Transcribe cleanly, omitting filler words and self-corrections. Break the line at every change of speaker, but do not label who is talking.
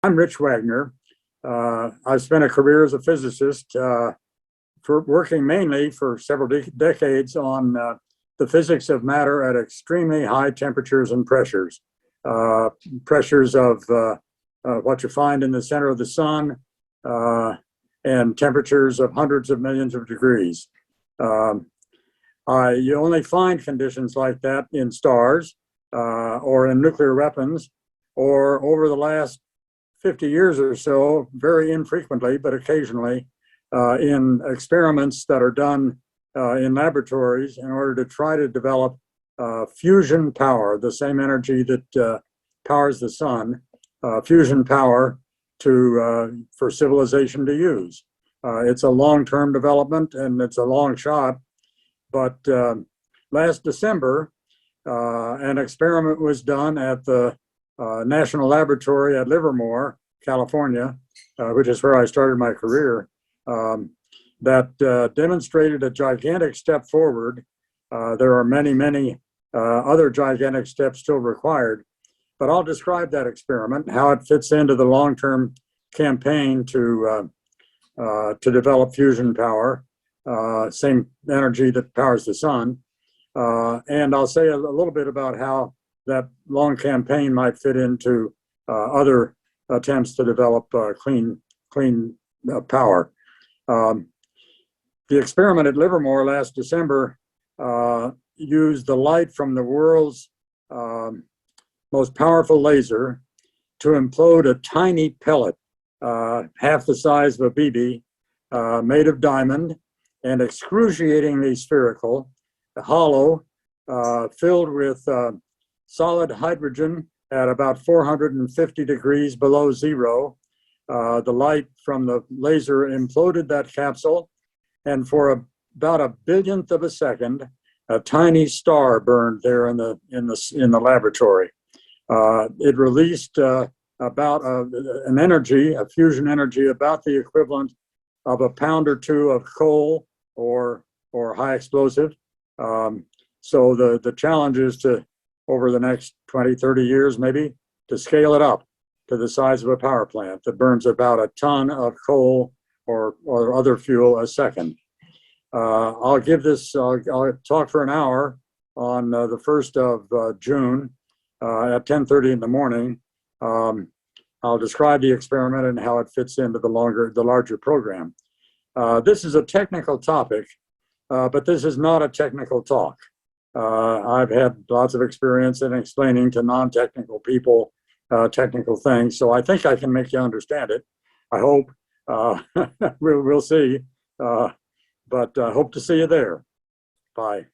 I'm Rich Wagner. I've spent a career as a physicist, for working mainly for several decades on the physics of matter at extremely high temperatures and pressures. Pressures of what you find in the center of the sun, and temperatures of hundreds of millions of degrees. You only find conditions like that in stars or in nuclear weapons, or over the last 50 years or so, very infrequently, but occasionally, in experiments that are done in laboratories in order to try to develop fusion power, the same energy that powers the sun, fusion power for civilization to use. It's a long-term development and it's a long shot, but last December, an experiment was done at the National Laboratory at Livermore, California, which is where I started my career, that demonstrated a gigantic step forward. There are many, many other gigantic steps still required, but I'll describe that experiment, how it fits into the long-term campaign to develop fusion power, same energy that powers the sun. And I'll say a little bit about how that long campaign might fit into other attempts to develop clean power. The experiment at Livermore last December used the light from the world's most powerful laser to implode a tiny pellet, half the size of a BB, made of diamond and excruciatingly spherical, hollow, filled with solid hydrogen at about 450 degrees below zero. The light from the laser imploded that capsule, and for about a billionth of a second, a tiny star burned there in the laboratory. It released about an energy, a fusion energy, about the equivalent of a pound or two of coal or high explosive. So the challenge is to, over the next 20, 30 years maybe, to scale it up to the size of a power plant that burns about a ton of coal or other fuel a second. I'll talk for an hour on the 1st of June at 10:30 in the morning. I'll describe the experiment and how it fits into the larger program. This is a technical topic, but this is not a technical talk. I've had lots of experience in explaining to non-technical people technical things, so I think I can make you understand it. I hope. We'll see, but hope to see you there. Bye.